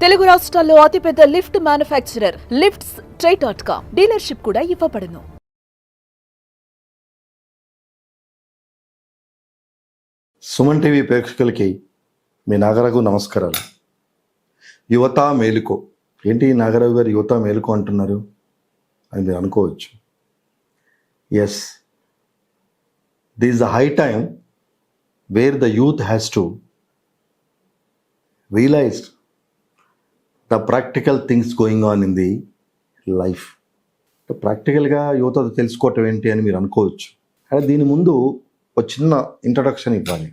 తెలుగు రాష్ట్రాల్లో అతిపెద్ద lift manufacturer lifts ట్రై.com dealership కూడా ఇవ్వబడును. సుమన్ టీవీ ప్రేక్షకులకి మీ నాగరావు నమస్కారాలు. యువత మేలుకో. ఏంటి నాగరావు గారు యువత మేలుకో అంటున్నారు అని మీరు అనుకోవచ్చు. Yes, this is the high time where the youth has to realise the practical things going on in the life. ప్రాక్టికల్గా యువత తెలుసుకోవటం ఏంటి అని మీరు అనుకోవచ్చు. కానీ దీని ముందు ఒక చిన్న ఇంట్రడక్షన్ ఇవ్వాలి.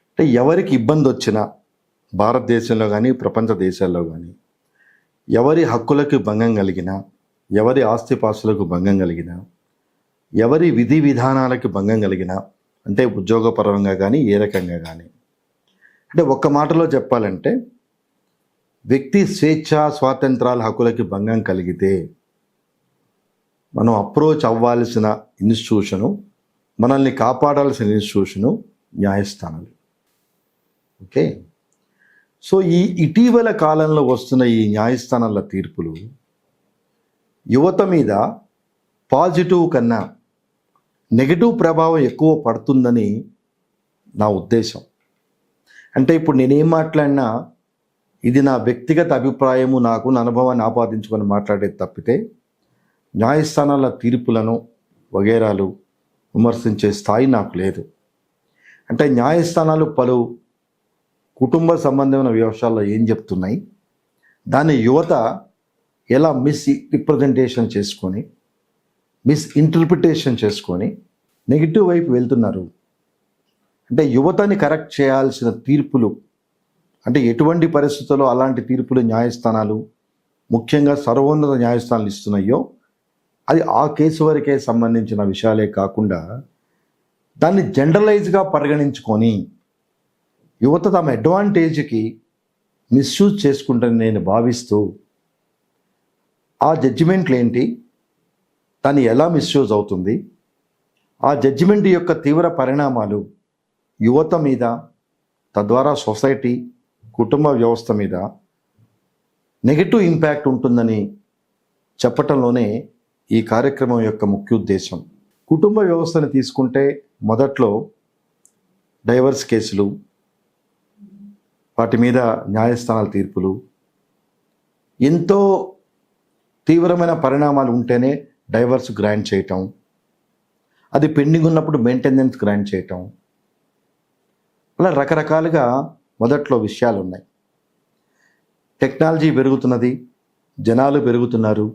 అంటే ఎవరికి ఇబ్బంది వచ్చినా భారతదేశంలో కానీ ప్రపంచ దేశాల్లో కానీ ఎవరి హక్కులకు భంగం కలిగినా, ఎవరి ఆస్తిపాస్తులకు భంగం కలిగినా, ఎవరి విధి విధానాలకు భంగం కలిగినా, అంటే ఉద్యోగపరంగా కానీ ఏ రకంగా కానీ, అంటే ఒక్క మాటలో చెప్పాలంటే వ్యక్తి స్వేచ్ఛ స్వాతంత్రాల హక్కులకి భంగం కలిగితే మనం అప్రోచ్ అవ్వాల్సిన ఇన్స్టిట్యూషను, మనల్ని కాపాడాల్సిన ఇన్స్టిట్యూషను న్యాయస్థానాలు. ఓకే, సో ఈ ఇటీవల కాలంలో వస్తున్న ఈ న్యాయస్థానాల తీర్పులు యువత మీద పాజిటివ్ కన్నా నెగటివ్ ప్రభావం ఎక్కువ పడుతుందని నా ఉద్దేశం. అంటే ఇప్పుడు నేనేం మాట్లాడినా ఇది నా వ్యక్తిగత అభిప్రాయము, నాకు నా అనుభవాన్ని ఆపాదించుకొని మాట్లాడేది తప్పితే న్యాయస్థానాల తీర్పులను వగేరాలు విమర్శించే స్థాయి నాకు లేదు. అంటే న్యాయస్థానాలు పలు కుటుంబ సంబంధమైన వ్యవహారాల్లో ఏం చెప్తున్నాయి, దాన్ని యువత ఎలా రిప్రజెంటేషన్ చేసుకొని, ఇంటర్ప్రిటేషన్ చేసుకొని నెగిటివ్ వైపు వెళ్తున్నారు. అంటే యువతని కరెక్ట్ చేయాల్సిన తీర్పులు, అంటే ఎటువంటి పరిస్థితుల్లో అలాంటి తీర్పులు న్యాయస్థానాలు, ముఖ్యంగా సర్వోన్నత న్యాయస్థానాలు ఇస్తున్నాయో అది ఆ కేసు వరకే సంబంధించిన విషయాలే కాకుండా దాన్ని జనరలైజ్గా పరిగణించుకొని యువత తమ అడ్వాంటేజ్కి మిస్యూజ్ చేసుకుంటారని నేను భావిస్తూ ఆ జడ్జిమెంట్లు ఏంటి, దాన్ని ఎలా మిస్యూజ్ అవుతుంది, ఆ జడ్జిమెంట్ యొక్క తీవ్ర పరిణామాలు యువత మీద, తద్వారా సొసైటీ, కుటుంబ వ్యవస్థ మీద నెగటివ్ ఇంపాక్ట్ ఉంటుందని చెప్పటంలోనే ఈ కార్యక్రమం యొక్క ముఖ్య ఉద్దేశం. కుటుంబ వ్యవస్థను తీసుకుంటే మొదట్లో డైవర్స్ కేసులు, వాటి మీద న్యాయస్థానాల తీర్పులు, ఎంతో తీవ్రమైన పరిణామాలు ఉంటేనే డైవర్స్ గ్రాంట్ చేయటం, అది పెండింగ్ ఉన్నప్పుడు మెయింటెనెన్స్ గ్రాంట్ చేయటం, అలా రకరకాలుగా మొదట్లో విషయాలు ఉన్నాయి. టెక్నాలజీ పెరుగుతున్నది, జనాలు పెరుగుతున్నారు,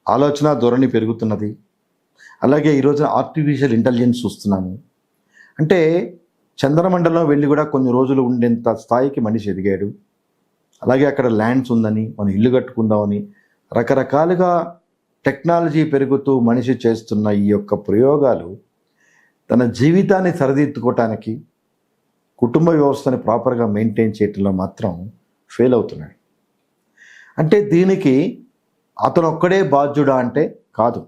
ఆలోచన ధోరణి పెరుగుతున్నది. అలాగే ఈరోజున ఆర్టిఫిషియల్ ఇంటెలిజెన్స్ చూస్తున్నాము. అంటే చంద్రమండలం వెళ్ళి కూడా కొన్ని రోజులు ఉండేంత స్థాయికి మనిషి ఎదిగాడు. అలాగే అక్కడ ల్యాండ్స్ ఉందని మనం ఇల్లు కట్టుకుందామని రకరకాలుగా టెక్నాలజీ పెరుగుతూ మనిషి చేస్తున్న ఈ యొక్క ప్రయోగాలు తన జీవితాన్ని సరిదిద్దుకోవటానికి, కుటుంబ వ్యవస్థని ప్రాపర్గా మెయింటైన్ చేయటంలో మాత్రం ఫెయిల్ అవుతున్నాడు. అంటే దీనికి అతను ఒక్కడే బాధ్యుడా అంటే కాదు.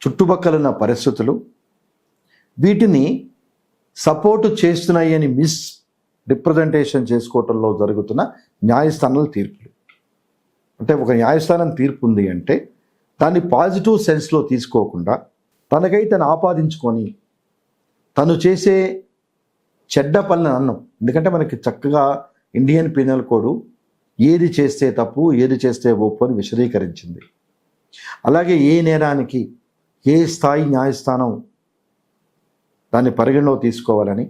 చుట్టుపక్కల పరిస్థితులు వీటిని సపోర్టు చేస్తున్నాయి అని రిప్రజెంటేషన్ చేసుకోవటంలో జరుగుతున్న న్యాయస్థానాల తీర్పులు. అంటే ఒక న్యాయస్థానం తీర్పు ఉంది అంటే దాన్ని పాజిటివ్ సెన్స్లో తీసుకోకుండా తనకై తను ఆపాదించుకొని తను చేసే చెడ్డ పనులను అన్నం. ఎందుకంటే మనకి చక్కగా ఇండియన్ పీనల్ కోడ్ ఏది చేస్తే తప్పు, ఏది చేస్తే ఒప్పు అని విశదీకరించింది. అలాగే ఏ నేరానికి ఏ స్థాయి న్యాయస్థానం దాన్ని పరిగణలో తీసుకోవాలని,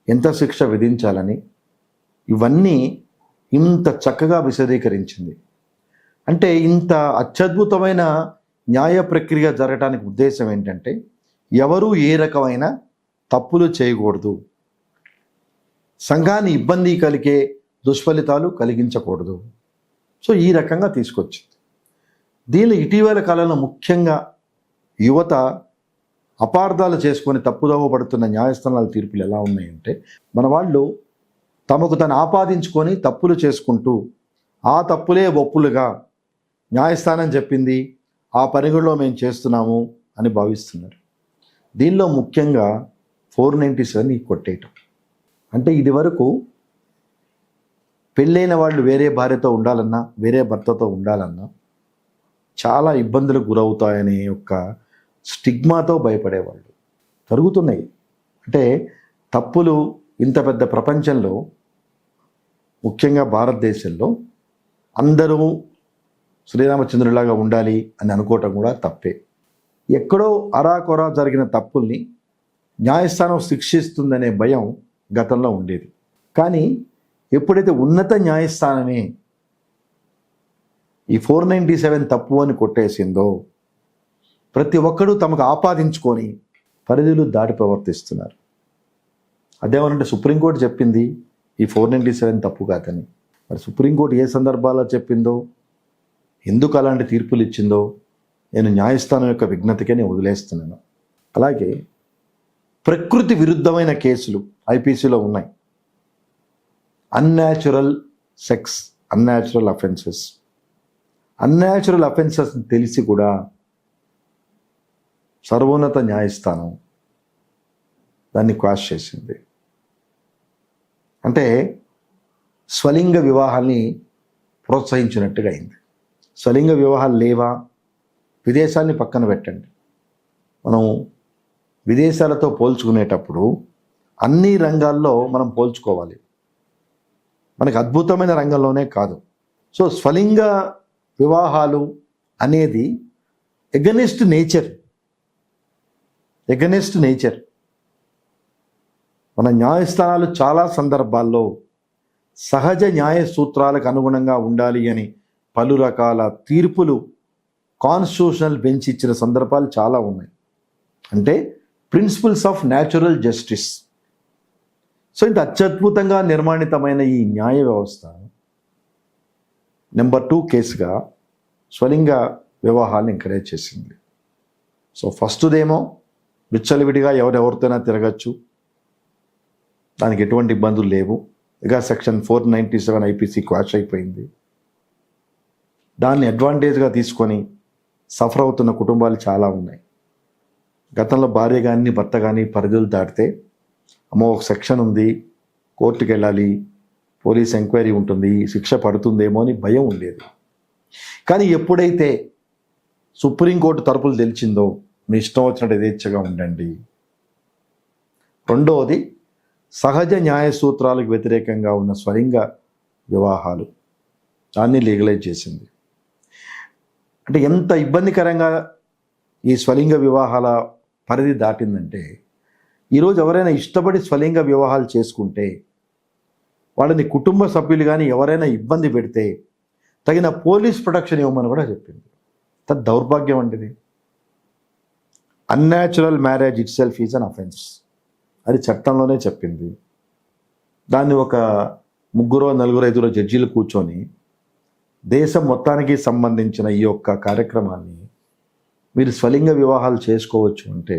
ఎంత శిక్ష విధించాలని, ఇవన్నీ ఇంత చక్కగా విశదీకరించింది. అంటే ఇంత అత్యద్భుతమైన న్యాయ ప్రక్రియ జరగడానికి ఉద్దేశం ఏంటంటే ఎవరూ ఏ రకమైన తప్పులు చేయకూడదు, సంఘాన్ని ఇబ్బంది కలిగే దుష్ఫలితాలు కలిగించకూడదు. సో ఈ రకంగా తీసుకొచ్చింది. దీనిలో ఇటీవల కాలంలో ముఖ్యంగా యువత అపార్థాలు చేసుకొని తప్పుదోవ పడుతున్న న్యాయస్థానాల తీర్పులు ఎలా ఉన్నాయంటే, మన వాళ్ళు తమకు తను ఆపాదించుకొని తప్పులు చేసుకుంటూ ఆ తప్పులే ఒప్పులుగా న్యాయస్థానం చెప్పింది, ఆ పరిగణలో మేము చేస్తున్నాము అని భావిస్తున్నారు. దీనిలో ముఖ్యంగా 497 కొట్టేయటం. అంటే ఇది వరకు పెళ్ళైన వాళ్ళు వేరే భార్యతో ఉండాలన్నా, వేరే భర్తతో ఉండాలన్నా చాలా ఇబ్బందులకు గురవుతాయనే యొక్క స్టిగ్మాతో భయపడేవాళ్ళు. జరుగుతున్నాయి. అంటే తప్పులు ఇంత పెద్ద ప్రపంచంలో, ముఖ్యంగా భారతదేశంలో అందరూ శ్రీరామచంద్రులాగా ఉండాలి అని అనుకోవటం కూడా తప్పే. ఎక్కడో అరాకొరా జరిగిన తప్పుల్ని న్యాయస్థానం శిక్షిస్తుందనే భయం గతంలో ఉండేది. కానీ ఎప్పుడైతే ఉన్నత న్యాయస్థానమే ఈ 497 తప్పు అని కొట్టేసిందో, ప్రతి ఒక్కరూ తమకు ఆపాదించుకొని పరిధులు దాటి ప్రవర్తిస్తున్నారు. అదేమనంటే సుప్రీంకోర్టు చెప్పింది ఈ 497 తప్పు కాదని. మరి సుప్రీంకోర్టు ఏ సందర్భాల్లో చెప్పిందో, ఎందుకు అలాంటి తీర్పులు ఇచ్చిందో నేను న్యాయస్థానం యొక్క విజ్ఞతకే నేను వదిలేస్తున్నాను. అలాగే ప్రకృతి విరుద్ధమైన కేసులు ఐపీసీలో ఉన్నాయి. అన్యాచురల్ సెక్స్, అన్యాచురల్ అఫెన్సెస్ తెలిసి కూడా సర్వోన్నత న్యాయస్థానం దాన్ని క్వాష్ చేసింది. అంటే స్వలింగ వివాహాల్ని ప్రోత్సహించినట్టుగా అయింది. స్వలింగ వివాహాలు లేవా? విదేశాల్ని పక్కన పెట్టండి. మనం విదేశాలతో పోల్చుకునేటప్పుడు అన్ని రంగాల్లో మనం పోల్చుకోవాలి. మనకు అద్భుతమైన రంగంలోనే కాదు. సో స్వలింగ వివాహాలు అనేది ఎగనెస్ట్ నేచర్. మన న్యాయస్థానాలు చాలా సందర్భాల్లో సహజ న్యాయ సూత్రాలకు అనుగుణంగా ఉండాలి అని పలు రకాల తీర్పులు కాన్స్టిట్యూషనల్ బెంచ్ ఇచ్చిన సందర్భాలు చాలా ఉన్నాయి. అంటే principles of natural justice. So ఇంత అత్యద్భుతంగా నిర్మాణితమైన ఈ న్యాయ వ్యవస్థ నెంబర్ 2 కేసుగా స్వలింగ వివాహాలను ఎంకరేజ్ చేసింది. సో ఫస్ట్దేమో విచ్చలవిడిగా ఎవరెవరితోనైనా తిరగచ్చు, దానికి ఎటువంటి ఇబ్బందులు లేవు. ఇక సెక్షన్ 497 ఐపీసీ క్వాష్ అయిపోయింది. దాన్ని అడ్వాంటేజ్గా తీసుకొని సఫర్ అవుతున్న కుటుంబాలు చాలా ఉన్నాయి. గతంలో భార్య కానీ భర్త కానీ పరిధులు దాటితే అమ్మో ఒక సెక్షన్ ఉంది, కోర్టుకు వెళ్ళాలి, పోలీస్ ఎంక్వైరీ ఉంటుంది, శిక్ష పడుతుందేమో అని భయం ఉండేది. కానీ ఎప్పుడైతే సుప్రీంకోర్టు తరపులు తెలిసిందో మీ ఇష్టం వచ్చినట్టు యథేచ్ఛగా ఉండండి. రెండవది సహజ న్యాయ సూత్రాలకు వ్యతిరేకంగా ఉన్న స్వలింగ వివాహాలు దాన్ని లీగలైజ్ చేసింది. అంటే ఎంత ఇబ్బందికరంగా ఈ స్వలింగ వివాహాల పరిధి దాటిందంటే, ఈరోజు ఎవరైనా ఇష్టపడి స్వలింగ వివాహాలు చేసుకుంటే వాళ్ళని కుటుంబ సభ్యులు కానీ ఎవరైనా ఇబ్బంది పెడితే తగిన పోలీస్ ప్రొటెక్షన్ ఇవ్వమని కూడా చెప్పింది. తద్ దౌర్భాగ్యం అంటిది. Unnatural marriage itself is an offence అది చట్టంలోనే చెప్పింది. దాన్ని ఒక 3, 4, 5 జడ్జీలు కూర్చొని దేశం మొత్తానికి సంబంధించిన ఈ యొక్క కార్యక్రమాన్ని మీరు స్వలింగ వివాహాలు చేసుకోవచ్చు అంటే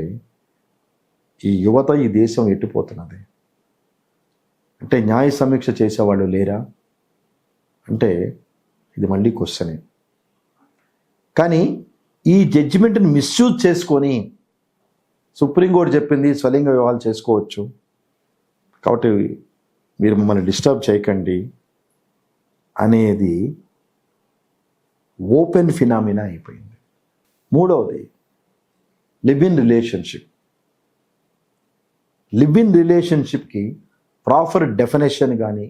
ఈ యువత, ఈ దేశం ఎట్టిపోతున్నది. అంటే న్యాయ సమీక్ష చేసేవాళ్ళు లేరా అంటే ఇది మళ్ళీ క్వశ్చనే. కానీ ఈ జడ్జిమెంట్ని మిస్యూజ్ చేసుకొని సుప్రీంకోర్టు చెప్పింది స్వలింగ వివాహాలు చేసుకోవచ్చు కాబట్టి మీరు మమ్మల్ని డిస్టర్బ్ చేయకండి అనేది ఓపెన్ ఫినామినా అయిపోయింది. మూడవది లివ్ ఇన్ రిలేషన్షిప్కి ప్రాపర్ డెఫినేషన్ కానీ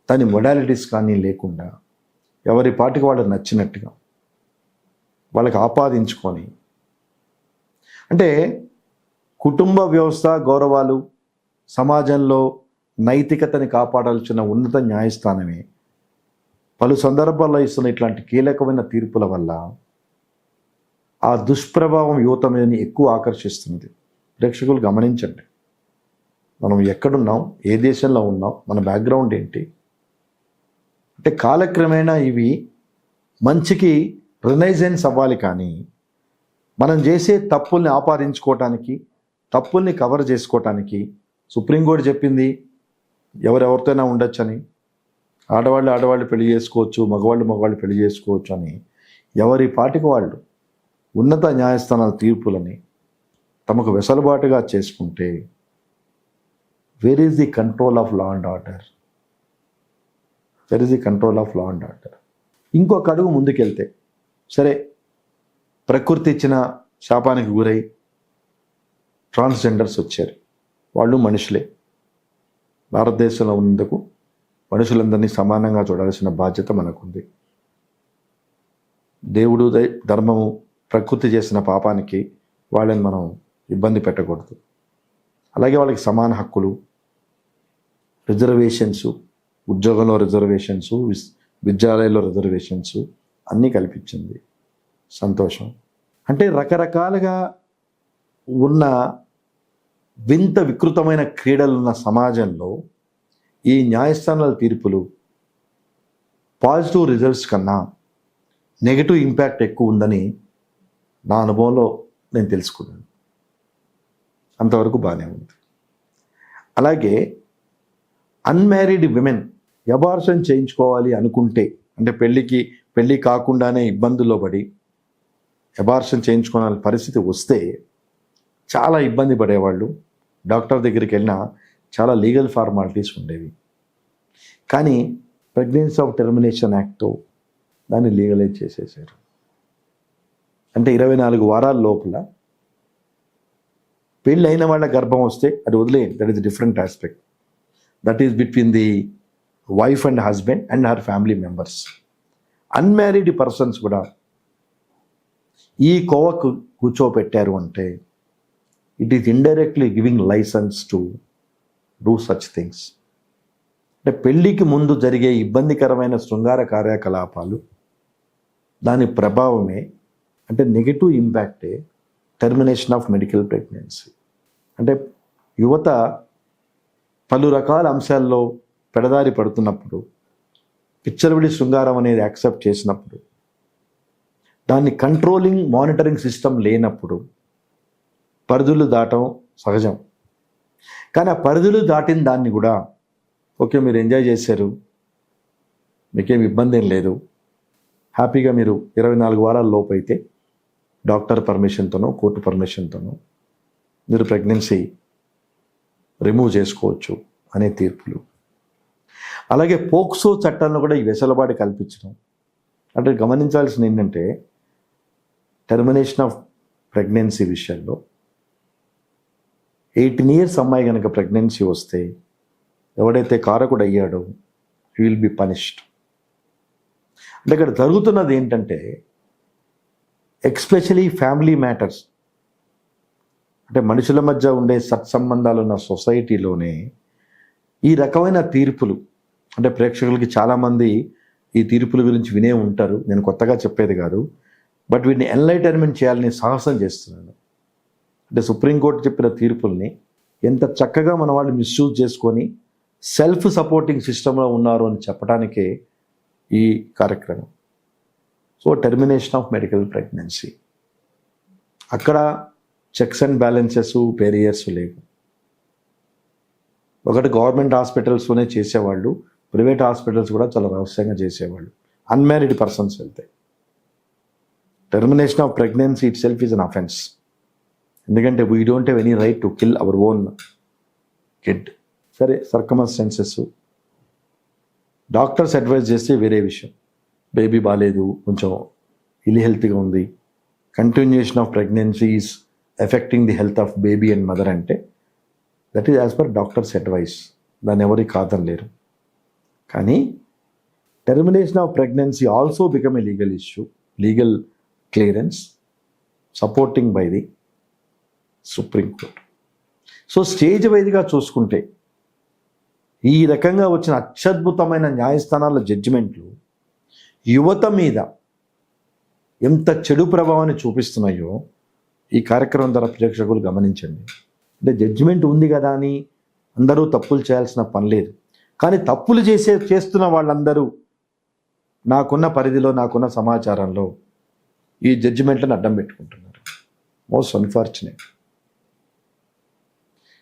దాని మొడాలిటీస్ కానీ లేకుండా ఎవరి పాటికి వాళ్ళు నచ్చినట్టుగా వాళ్ళకి ఆపాదించుకొని, అంటే కుటుంబ వ్యవస్థ గౌరవాలు, సమాజంలో నైతికతని కాపాడాల్సిన ఉన్నత న్యాయస్థానమే పలు సందర్భాల్లో ఇస్తున్న ఇట్లాంటి కీలకమైన తీర్పుల వల్ల ఆ దుష్ప్రభావం యువత మీదని ఎక్కువ ఆకర్షిస్తున్నది. ప్రేక్షకులు గమనించండి, మనం ఎక్కడున్నాం, ఏ దేశంలో ఉన్నాం, మన బ్యాక్గ్రౌండ్ ఏంటి. అంటే కాలక్రమేణా ఇవి మంచికి రినైజెన్స్ అవ్వాలి, కానీ మనం చేసే తప్పుల్ని ఆపాదించుకోవటానికి, తప్పుల్ని కవర్ చేసుకోవటానికి సుప్రీంకోర్టు చెప్పింది ఎవరెవరితోనైనా ఉండొచ్చని, ఆడవాళ్ళు పెళ్లి చేసుకోవచ్చు, మగవాళ్ళు పెళ్లి చేసుకోవచ్చు అని ఎవరి పాటికి వాళ్ళు ఉన్నత న్యాయస్థానాల తీర్పులని తమకు వెసలుబాటుగా చేసుకుంటే where is the control of law and order? That is the control of law and order. ఇంకొక అడుగు ముందుకెళ్తే, సరే ప్రకృతి ఇచ్చిన శాపానికి గురై ట్రాన్స్జెండర్స్ వచ్చారు, వాళ్ళు మనుషులే. భారతదేశంలో ఉన్నందుకు మనుషులందరినీ సమానంగా చూడాల్సిన బాధ్యత మనకుంది. దేవుడు ధర్మము ప్రకృతి చేసిన పాపానికి వాళ్ళని మనం ఇబ్బంది పెట్టకూడదు. అలాగే వాళ్ళకి సమాన హక్కులు, రిజర్వేషన్స్, ఉద్యోగంలో రిజర్వేషన్స్, విద్యాలయాల్లో రిజర్వేషన్స్ అన్నీ కల్పించింది. సంతోషం. అంటే రకరకాలుగా ఉన్న వింత వికృతమైన క్రీడలున్న సమాజంలో ఈ న్యాయస్థానాల తీర్పులు పాజిటివ్ రిజల్ట్స్ కన్నా నెగటివ్ ఇంపాక్ట్ ఎక్కువ ఉందని నా అనుభవంలో నేను తెలుసుకున్నాను. అంతవరకు బాగానే ఉంది. అలాగే అన్మ్యారీడ్ విమెన్ అబార్షన్ చేయించుకోవాలి అనుకుంటే, అంటే పెళ్ళి కాకుండానే ఇబ్బందుల్లో పడి అబార్షన్ చేయించుకోవాలని పరిస్థితి వస్తే చాలా ఇబ్బంది పడేవాళ్ళు. డాక్టర్ దగ్గరికి వెళ్ళినా చాలా లీగల్ ఫార్మాలిటీస్ ఉండేవి. కానీ ప్రెగ్నెన్సీ ఆఫ్ టెర్మినేషన్ యాక్ట్తో దాన్ని లీగలైజ్ చేసేసారు. అంటే 24 వారాల లోపల పెళ్ళి అయిన వాళ్ళ గర్భం వస్తే అది వదిలేయండి, that is different aspect. That is between the wife and husband and her family members. Unmarried persons కూడా ఈ కోవకు కూర్చోపెట్టారు అంటే it is indirectly giving licence to do such things. అంటే పెళ్ళికి ముందు జరిగే ఇబ్బందికరమైన శృంగార కార్యకలాపాలు, దాని ప్రభావమే, అంటే నెగిటివ్ ఇంపాక్టే టెర్మినేషన్ ఆఫ్ మెడికల్ ప్రెగ్నెన్సీ. అంటే యువత పలు రకాల అంశాల్లో పెడదారి పడుతున్నప్పుడు, పిచ్చలవిడి శృంగారం అనేది యాక్సెప్ట్ చేసినప్పుడు, దాన్ని కంట్రోలింగ్ మానిటరింగ్ సిస్టమ్ లేనప్పుడు పరిధులు దాటం సహజం. కానీ ఆ పరిధులు దాటిన దాన్ని కూడా ఓకే మీరు ఎంజాయ్ చేశారు, మీకేం ఇబ్బంది ఏం లేదు, హ్యాపీగా మీరు 24 వారాల లోపు అయితే డాక్టర్ పర్మిషన్తోనో కోర్టు పర్మిషన్తోనో మీరు ప్రెగ్నెన్సీ రిమూవ్ చేసుకోవచ్చు అనే తీర్పులు. అలాగే పోక్సో చట్టాలను కూడా ఈ వెసులుబాటు కల్పించడం. అంటే గమనించాల్సింది ఏంటంటే టెర్మినేషన్ ఆఫ్ ప్రెగ్నెన్సీ విషయంలో 18 years అమ్మాయి కనుక ప్రెగ్నెన్సీ వస్తే ఎవడైతే కారకుడు అయ్యాడో హీ విల్ బి పనిష్డ్. అంటే ఇక్కడ జరుగుతున్నది ఏంటంటే ఎక్స్పెషలీ ఫ్యామిలీ మ్యాటర్స్, అంటే మనుషుల మధ్య ఉండే సత్సంబంధాలు ఉన్న సొసైటీలోనే ఈ రకమైన తీర్పులు, అంటే ప్రేక్షకులకి చాలామంది ఈ తీర్పుల గురించి వినే ఉంటారు, నేను కొత్తగా చెప్పేది కాదు, బట్ వీటిని ఎన్లైటన్మెంట్ చేయాలని సాహసం చేస్తున్నాను. అంటే సుప్రీంకోర్టు చెప్పిన తీర్పుల్ని ఎంత చక్కగా మన వాళ్ళు మిస్యూజ్ చేసుకొని సెల్ఫ్ సపోర్టింగ్ సిస్టంలో ఉన్నారు అని చెప్పడానికే ఈ కార్యక్రమం. So termination of medical pregnancy, అక్కడ చెక్స్ అండ్ బ్యాలెన్సెస్, పేరియర్స్ లేవు. ఒకటి గవర్నమెంట్ హాస్పిటల్స్లోనే చేసేవాళ్ళు, ప్రైవేట్ హాస్పిటల్స్ కూడా చాలా రహస్యంగా చేసేవాళ్ళు. అన్మ్యారీడ్ పర్సన్స్ వెళ్తే termination of pregnancy itself is an offence. ఎందుకంటే we don't have any right to kill our own kid. సరే సర్కమస్టెన్సెస్, డాక్టర్స్ అడ్వైజ్ చేస్తే వేరే విషయం, బేబీ బాగాలేదు, కొంచెం ఇల్ హెల్త్గా ఉంది, continuation of pregnancy is affecting the health of baby and mother అంటే that is as per doctor's advice, దాన్ని ఎవరికి కాదనలేరు. కానీ termination of pregnancy also become a legal issue, legal clearance supporting by the supreme court. So stage వైజ్గా చూసుకుంటే ఈ రకంగా వచ్చిన అత్యద్భుతమైన న్యాయస్థానాల జడ్జిమెంట్లు యువత మీద ఎంత చెడు ప్రభావాన్ని చూపిస్తున్నాయో ఈ కార్యక్రమం ద్వారా ప్రేక్షకులు గమనించండి. అంటే జడ్జిమెంట్ ఉంది కదా అని అందరూ తప్పులు చేయాల్సిన పని లేదు. కానీ తప్పులు చేస్తున్న వాళ్ళందరూ నాకున్న పరిధిలో, నాకున్న సమాచారంలో ఈ జడ్జిమెంట్లను అడ్డం పెట్టుకుంటున్నారు. Most unfortunate.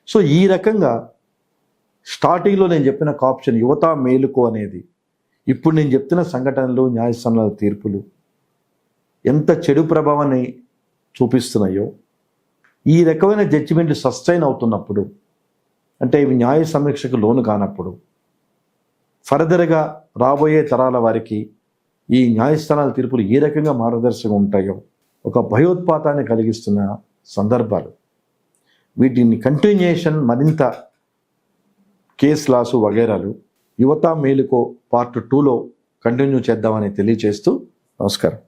సో ఈ రకంగా స్టార్టింగ్లో నేను చెప్పిన ఆప్షన్ యువత మేలుకో అనేది, ఇప్పుడు నేను చెప్తున్న సంఘటనలు, న్యాయస్థానాల తీర్పులు ఎంత చెడు ప్రభావాన్ని చూపిస్తున్నాయో, ఈ రకమైన జడ్జిమెంట్లు సస్టైన్ అవుతున్నప్పుడు, అంటే ఇవి న్యాయ సమీక్షకు లోను కానప్పుడు ఫర్దర్గా రాబోయే తరాల వారికి ఈ న్యాయస్థానాల తీర్పులు ఏ రకంగా మార్గదర్శకంగా ఉంటాయో ఒక భయోత్పాతాన్ని కలిగిస్తున్న సందర్భాలు. వీటిని కంటిన్యూయేషన్ మరింత కేస్ లాసు వగైరాలు యువత మేలుకో పార్ట్ 2లో కంటిన్యూ చేద్దామని తెలియజేస్తూ నమస్కారం.